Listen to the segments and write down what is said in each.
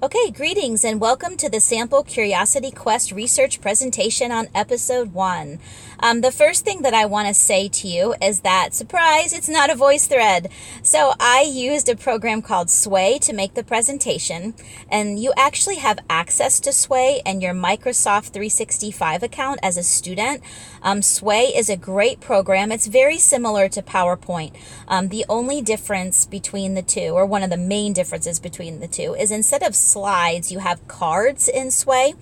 Okay, greetings and welcome to the Sample Curiosity Quest research presentation on episode 1. The first thing that I want to say to you is that, surprise, it's not a voice thread. So I used a program called Sway to make the presentation, and you actually have access to Sway and your Microsoft 365 account as a student. Sway is a great program. It's very similar to PowerPoint. The only difference between the two, or one of the main differences between the two, is instead of slides, you have cards in Sway.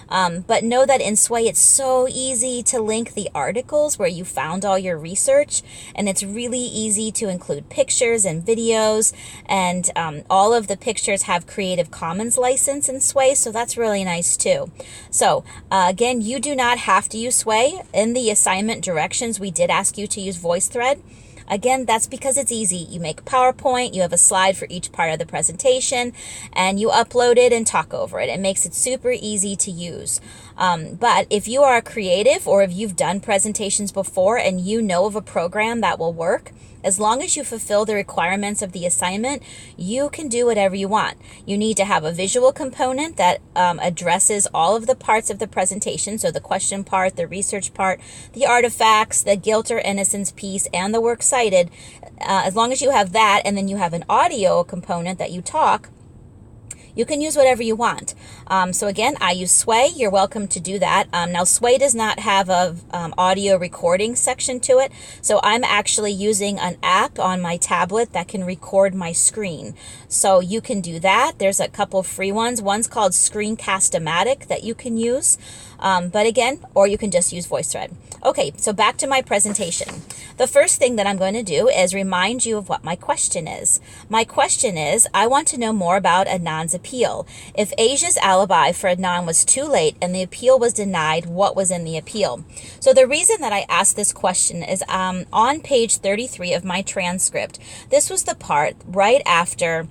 But know that in Sway, it's so easy to link the articles where you found all your research, and it's really easy to include pictures and videos, and all of the pictures have Creative Commons license in Sway, so that's really nice too. So again, you do not have to use Sway. In the assignment directions, we did ask you to use VoiceThread. Again, that's because it's easy. You make PowerPoint, you have a slide for each part of the presentation, and you upload it and talk over it. It makes it super easy to use. But if you are creative, or if you've done presentations before and you know of a program that will work, as long as you fulfill the requirements of the assignment, you can do whatever you want. You need to have a visual component that addresses all of the parts of the presentation, so the question part, the research part, the artifacts, the guilt or innocence piece, and the works cited. As long as you have that, and then you have an audio component that you talk, you can use whatever you want. So again, I use Sway. You're welcome to do that. Now, Sway does not have a audio recording section to it, so I'm actually using an app on my tablet that can record my screen. So you can do that. There's a couple free ones. One's called Screencast-O-Matic that you can use. But again, or you can just use VoiceThread. Okay, so back to my presentation. The first thing that I'm going to do is remind you of what my question is. My question is, I want to know more about Adnan's appeal. If Asia's alibi for Adnan was too late and the appeal was denied, what was in the appeal? So the reason that I asked this question is on page 33 of my transcript. This was the part right after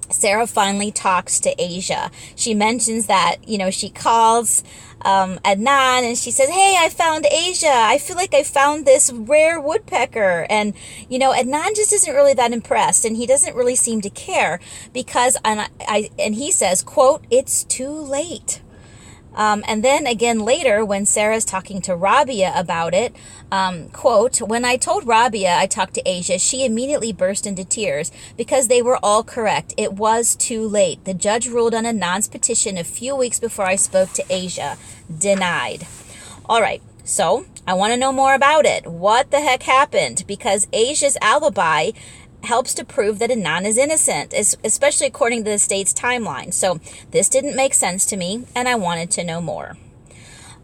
Sarah finally talks to Asia. She mentions that, she calls Adnan and she says, "Hey, I found Asia. I feel like I found this rare woodpecker." And, Adnan just isn't really that impressed, and he doesn't really seem to care because, and he says, quote, "It's too late." And then again later, when Sarah's talking to Rabia about it, quote, "When I told Rabia I talked to Asia, she immediately burst into tears because they were all correct. It was too late. The judge ruled on Adnan's petition a few weeks before I spoke to Asia. Denied." All right. So I want to know more about it. What the heck happened? Because Asia's alibi helps to prove that Adnan is innocent, especially according to the state's timeline. So this didn't make sense to me, and I wanted to know more.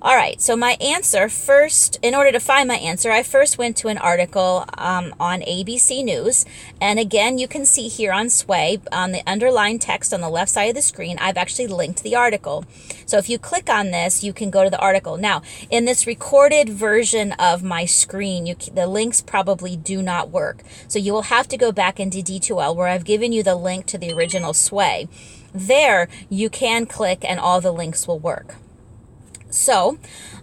All right, so my answer first, in order to find my answer, I first went to an article on ABC News. And again, you can see here on Sway, on the underlined text on the left side of the screen, I've actually linked the article. So if you click on this, you can go to the article. Now, in this recorded version of my screen, the links probably do not work. So you will have to go back into D2L where I've given you the link to the original Sway. There, you can click and all the links will work. So,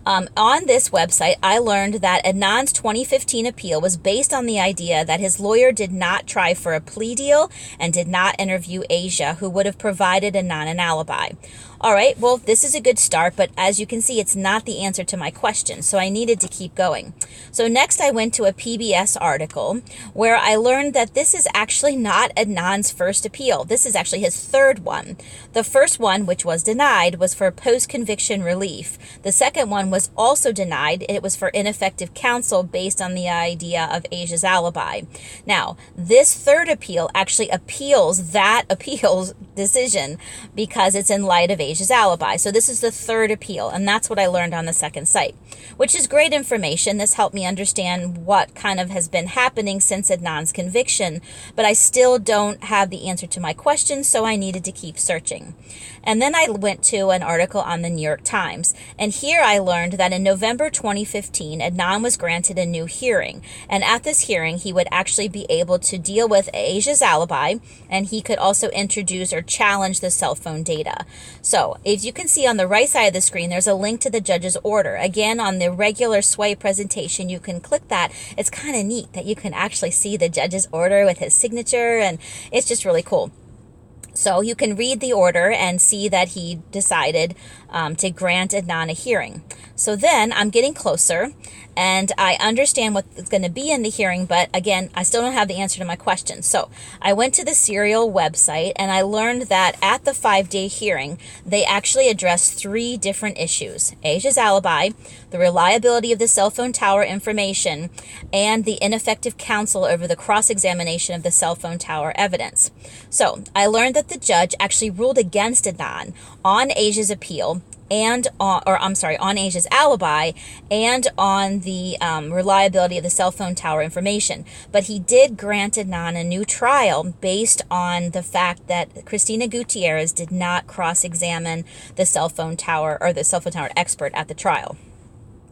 on this website, I learned that Adnan's 2015 appeal was based on the idea that his lawyer did not try for a plea deal and did not interview Asia, who would have provided Adnan an alibi. All right, well, this is a good start, but as you can see, it's not the answer to my question, so I needed to keep going. So next I went to a PBS article where I learned that this is actually not Adnan's first appeal. This is actually his third one. The first one, which was denied, was for post-conviction relief. The second one was also denied. It was for ineffective counsel based on the idea of Asia's alibi. Now, this third appeal actually appeals that appeals decision because it's in light of Asia's alibi. So this is the third appeal, and that's what I learned on the second site, which is great information. This helped me understand what kind of has been happening since Adnan's conviction, but I still don't have the answer to my question, so I needed to keep searching. And then I went to an article on the New York Times, and here I learned that in November 2015, Adnan was granted a new hearing, and at this hearing, he would actually be able to deal with Asia's alibi, and he could also introduce or challenge the cell phone data. So, as you can see on the right side of the screen, there's a link to the judge's order. Again, on the regular Sway presentation, you can click that. It's kind of neat that you can actually see the judge's order with his signature, and it's just really cool. So you can read the order and see that he decided to grant Adnan a hearing. So then I'm getting closer and I understand what's going to be in the hearing, but again, I still don't have the answer to my question. So I went to the Serial website and I learned that at the 5-day hearing, they actually addressed 3 different issues: Asia's alibi, the reliability of the cell phone tower information, and the ineffective counsel over the cross-examination of the cell phone tower evidence. So I learned that the judge actually ruled against Adnan on Asia's appeal and on Asia's alibi and on the reliability of the cell phone tower information. But he did grant Adnan a new trial based on the fact that Cristina Gutierrez did not cross-examine the cell phone tower or the cell phone tower expert at the trial.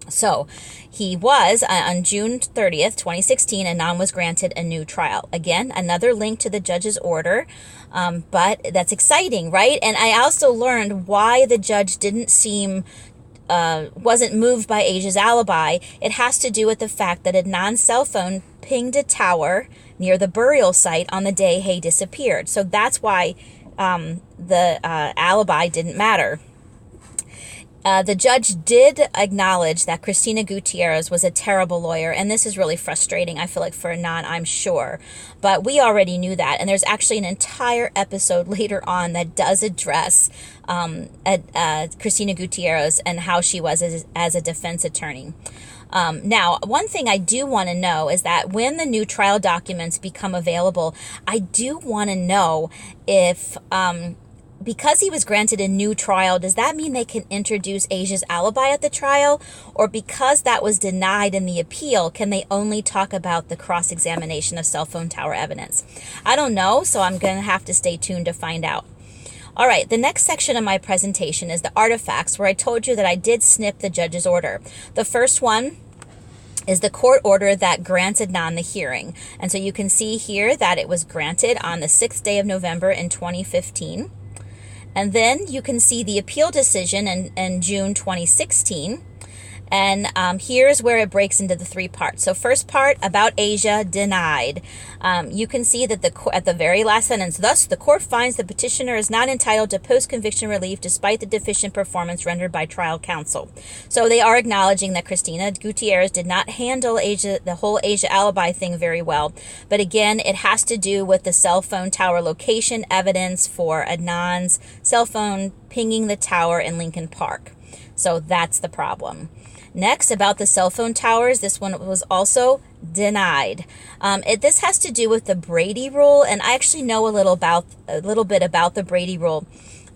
So he was, on June 30th, 2016, Adnan was granted a new trial. Again, another link to the judge's order, but that's exciting, right? And I also learned why the judge wasn't moved by Asia's alibi. It has to do with the fact that Adnan's cell phone pinged a tower near the burial site on the day Hay disappeared. So that's why the alibi didn't matter. The judge did acknowledge that Cristina Gutierrez was a terrible lawyer, and this is really frustrating, I feel like, for Adnan, I'm sure. But we already knew that, and there's actually an entire episode later on that does address Cristina Gutierrez and how she was as a defense attorney. Now, one thing I do want to know is that when the new trial documents become available, I do want to know if... because he was granted a new trial, does that mean they can introduce Asia's alibi at the trial? Or because that was denied in the appeal, can they only talk about the cross-examination of cell phone tower evidence? I don't know, so I'm going to have to stay tuned to find out. All right, the next section of my presentation is the artifacts, where I told you that I did snip the judge's order. The first one is the court order that granted Adnan the hearing. And so you can see here that it was granted on the 6th day of November in 2015. And then you can see the appeal decision in June 2016. And here's where it breaks into the 3 parts. So first part, about Asia, denied. You can see that at the very last sentence, thus the court finds the petitioner is not entitled to post-conviction relief despite the deficient performance rendered by trial counsel. So they are acknowledging that Cristina Gutierrez did not handle the whole Asia alibi thing very well. But again, it has to do with the cell phone tower location evidence for Adnan's cell phone pinging the tower in Lincoln Park. So that's the problem. Next, about the cell phone towers, this one was also denied. This has to do with the Brady Rule, and I actually know a little bit about the Brady Rule.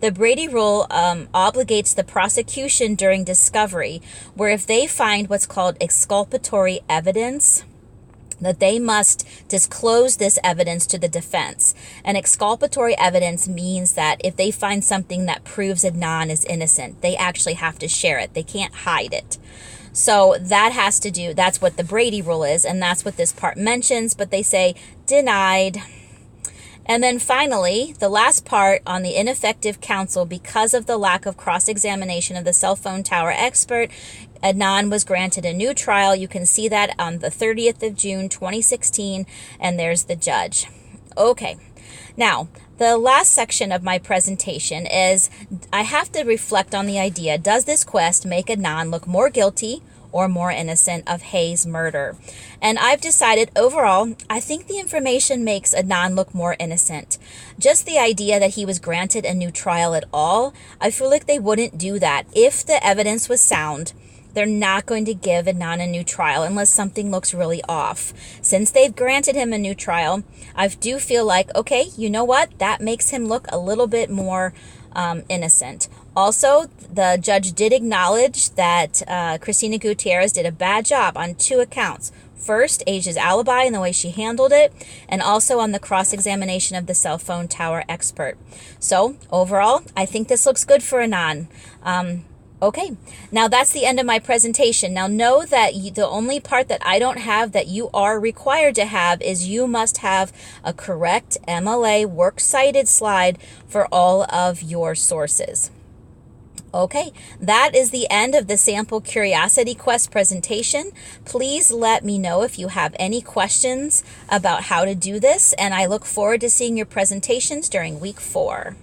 The Brady Rule obligates the prosecution during discovery, where if they find what's called exculpatory evidence, that they must disclose this evidence to the defense. And exculpatory evidence means that if they find something that proves Adnan is innocent, they actually have to share it. They can't hide it. So that's what the Brady Rule is, and that's what this part mentions, but they say denied. And then finally, the last part on the ineffective counsel, because of the lack of cross-examination of the cell phone tower expert, Adnan was granted a new trial. You can see that on the 30th of June, 2016, and there's the judge. Okay, now, the last section of my presentation is I have to reflect on the idea, does this quest make Adnan look more guilty or more innocent of Hay's murder? And I've decided overall, I think the information makes Adnan look more innocent. Just the idea that he was granted a new trial at all, I feel like they wouldn't do that. If the evidence was sound, they're not going to give Adnan a new trial unless something looks really off. Since they've granted him a new trial, I do feel like, okay, you know what? That makes him look a little bit more innocent. Also, the judge did acknowledge that Cristina Gutierrez did a bad job on 2 accounts. First, Asia's alibi and the way she handled it, and also on the cross-examination of the cell phone tower expert. So, overall, I think this looks good for Adnan. Okay, now that's the end of my presentation. Now know that the only part that I don't have that you are required to have is you must have a correct MLA works cited slide for all of your sources. Okay, that is the end of the Sample Curiosity Quest presentation. Please let me know if you have any questions about how to do this, and I look forward to seeing your presentations during week 4.